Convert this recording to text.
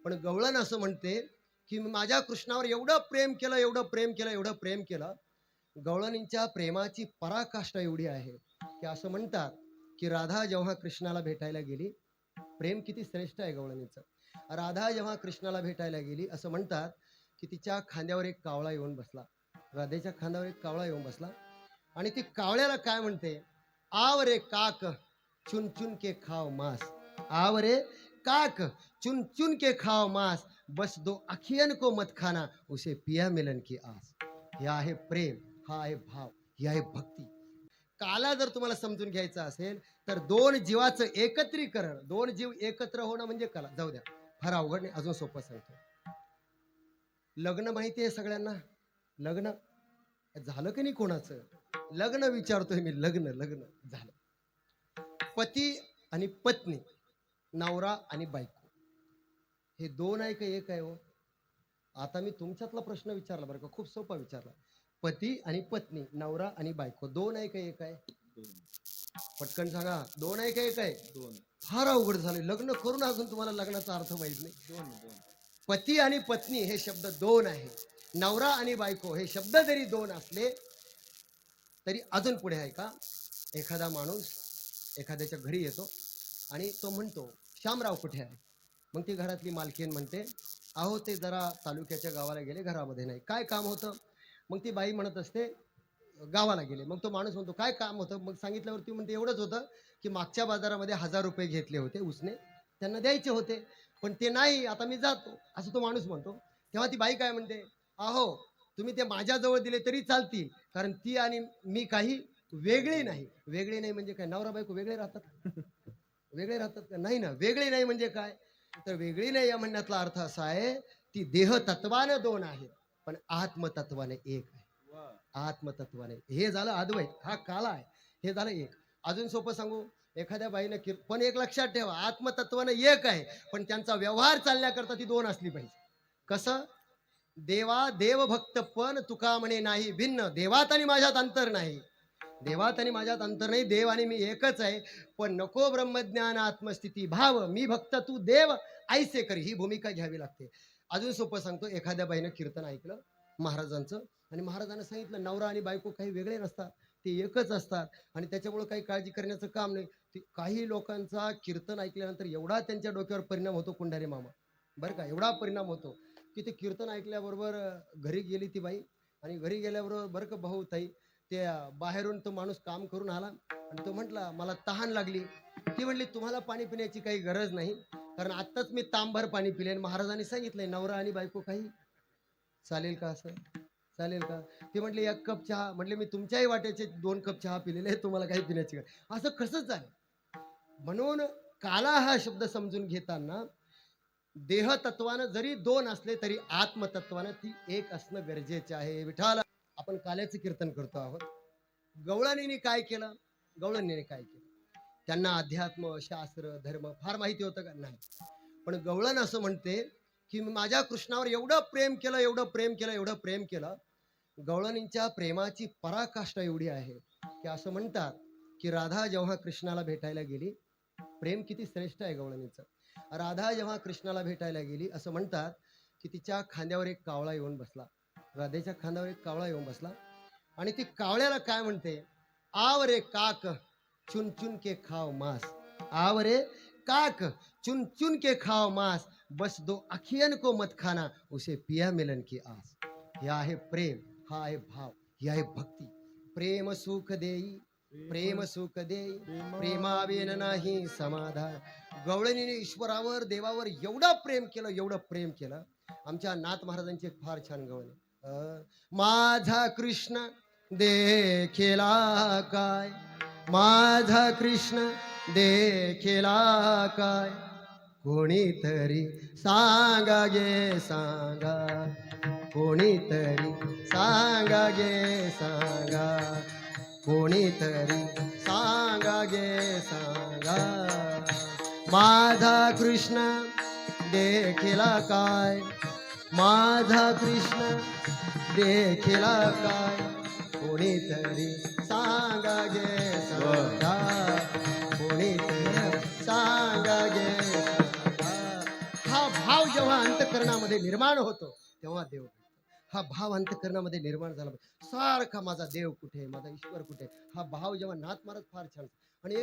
पण गवळण असं म्हणते की मी माझ्या कृष्णावर एवढं प्रेम केलं, एवढं प्रेम केलं, एवढं प्रेम केलं. गवळणींच्या प्रेमाची पराकाष्ठा एवढी आहे की असं म्हणतात की राधा जेव्हा कृष्णाला भेटायला गेली, प्रेम किती श्रेष्ठ आहे गवळणीचं. राधा जेव्हा कृष्णाला भेटायला गेली असं म्हणतात की तिच्या खांद्यावर एक कावळा येऊन बसला. राधेच्या खांद्यावर एक कावळा येऊन बसला आणि ती कावळ्याला काय म्हणते, आव रे काक चुन चुन के खाओ मांस, आव रे काक चुन चुन के खाओ मांस, बस दो अखियन को मत खाना, उसे पिया मिलन की आस. हे आहे प्रेम, हा आहे भाव, ही आहे भक्ती. काला जर तुम्हाला समजून घ्यायचं असेल तर दोन जीवाचं एकत्रीकरण, दोन जीव एकत्र होणं म्हणजे कला. जाऊ द्या, फार अवघड नाही, अजून सोपं सांगतो. लग्न माहिती आहे सगळ्यांना? लग्न झालं की नाही कोणाचं? लग्न विचारतोय मी, लग्न लग्न झालं. पती आणि पत्नी, नवरा आणि बायको, हे दोन आहे का एक आहे हो? आता मी तुमच्यातला प्रश्न विचारला बरं का, खूप सोपा विचारला. पती आणि पत्नी, नवरा आणि बायको, दोन आहे का एक आहे? पटकन सांगा, दोन आहे का एक आहे? दोन. फार अवघड झाले, लग्न करून अजून तुम्हाला लग्नाचा अर्थ माहित नाही. दोन दोन. पती आणि पत्नी हे शब्द दोन आहे. नवरा आणि बायको हे शब्द जरी दोन असले तरी अजून पुढे आहे का, एखादा माणूस एखाद्याच्या घरी येतो आणि तो म्हणतो, श्यामराव कुठे आहे? मग ती घरातली मालकीण म्हणते, अहो ते जरा तालुक्याच्या गावाला गेले, घरामध्ये नाही. काय काम होतं? मग ती बाई म्हणत असते, गावाला गेले. मग तो माणूस म्हणतो, काय काम होतं? मग सांगितल्यावरती म्हणते, एवढंच होतं की मागच्या बाजारामध्ये 1000 रुपये घेतले होते उसने, त्यांना द्यायचे होते, पण ते नाही, आता मी जातो, असं तो माणूस म्हणतो. तेव्हा ती बाई काय म्हणते, अहो तुम्ही ते माझ्याजवळ दिले तरी चालतील, कारण ती आणि मी काही वेगळे नाही. वेगळे नाही म्हणजे काय, नवरा बायको वेगळे राहतात? वेगळे राहतात का? नाही ना. वेगळे नाही म्हणजे काय, तर वेगळी नाही या म्हणण्यातला अर्थ असा आहे, ती देह तत्वानं दोन आहेत पण आत्मतत्वाने एक आहे. आत्मतत्वाने, हे झालं अद्वैत, हा काला आहे. हे झालं एक. अजून सोपं सांगू, एखाद्या बाईनं पण एक लक्षात ठेवा, आत्मतत्वानं एक आहे पण त्यांचा व्यवहार चालण्याकरता ती दोन असली पाहिजे. कसं? देवा देव भक्त पण तुका म्हणे नाही भिन्न, देवात आणि माझ्यात अंतर नाही. देवात आणि माझ्यात अंतर नाही, देव आणि मी एकच आहे. पण नको ब्रह्मज्ञान आत्मस्थिती भाव, मी भक्त तू देव ऐसे करी, ही भूमिका घ्यावी लागते. अजून सोपं सांगतो, एखाद्या बाईनं कीर्तन ऐकलं महाराजांचं आणि महाराजांना सांगितलं, नवरा आणि बायको काही वेगळे नसतात, ते एकच असतात आणि त्याच्यामुळे काही काळजी करण्याचं काम नाही. काही लोकांचा कीर्तन ऐकल्यानंतर एवढा त्यांच्या डोक्यावर परिणाम होतो, कुंडारे मामा बरं का, एवढा परिणाम होतो की ते कीर्तन ऐकल्याबरोबर घरी गेली ती बाई आणि घरी गेल्याबरोबर बरं का भाऊ ताई, ते बाहेरून तो माणूस काम करून आला आणि तो म्हटला, मला तहान लागली. ती म्हणली, तुम्हाला पाणी पिण्याची काही गरज नाही, कारण आत्ताच मी तांभर पाणी पिले आणि महाराजांनी सांगितलंय नवरा आणि बायको काही. चालेल का असं? चालेल का? ती म्हटली, 1 कप चहा. म्हटले, मी तुमच्याही वाट्याचे 2 कप चहा पिलेले, तुम्हाला काही पिण्याची गरज. असं कसं चालेल? म्हणून काला हा शब्द समजून घेताना देह तत्वानं जरी दोन असले तरी आत्मतत्वानं ती एक असणं गरजेचे आहे. विठाला आपण काल्याचं कीर्तन करतो आहोत. गवळणीने काय केलं? गवळणीने काय केलं? त्यांना अध्यात्म, शास्त्र, धर्म फार माहिती होतं का? नाही. पण गवळण असं म्हणते की मी माझ्या कृष्णावर एवढं प्रेम केलं, एवढं प्रेम केलं, एवढं प्रेम केलं. गवळणींच्या प्रेमाची पराकाष्ठा एवढी आहे की असं म्हणतात की राधा जेव्हा कृष्णाला भेटायला गेली, प्रेम किती श्रेष्ठ आहे गवळणीचं. राधा जेव्हा कृष्णाला भेटायला गेली असं म्हणतात की तिच्या खांद्यावर एक कावळा येऊन बसला. राधेच्या खांद्यावर एक कावळा येऊन बसला आणि ती कावळ्याला काय म्हणते, आव रे काक चुन चुन के खाओ मांस, आव रे काक चुन चुन के खाओ मांस, बस दो अखियन को मत खाना, उसे पिया मिलन की आस. हे आहे प्रेम, हा आहे भाव, ही आहे भक्ती. प्रेम सुख देई, प्रेम सुख देई, प्रेमाविन नाही समाधान. गवळणीने ईश्वरावर, देवावर एवढं प्रेम केलं, एवढं प्रेम केलं. आमच्या नाथ महाराजांची एक फार छान गवळणी, माझा कृष्ण देखिला काय, माझा कृष्ण देखिला काय, कोणीतरी सांगा गे सांगा, कोणीतरी सांगा गे सांगा, कोणीतरी सांगा गे सांगा. माझा कृष्ण देखिला काय, माझा कृष्ण देखिला काय, कोणीतरी सांगा गे सांगा, कोणीतरी सांगा गे सांगा. हा भाव भाव जेव्हा अंतःकरणामध्ये निर्माण होतो तेव्हा देव भेटतो. हा भाव अंतःकरणामध्ये निर्माण झाला पाहिजे. सारखा माझा देव कुठे, माझा ईश्वर कुठे, हा भाव जेव्हा नाथ महाराज फार छान. आणि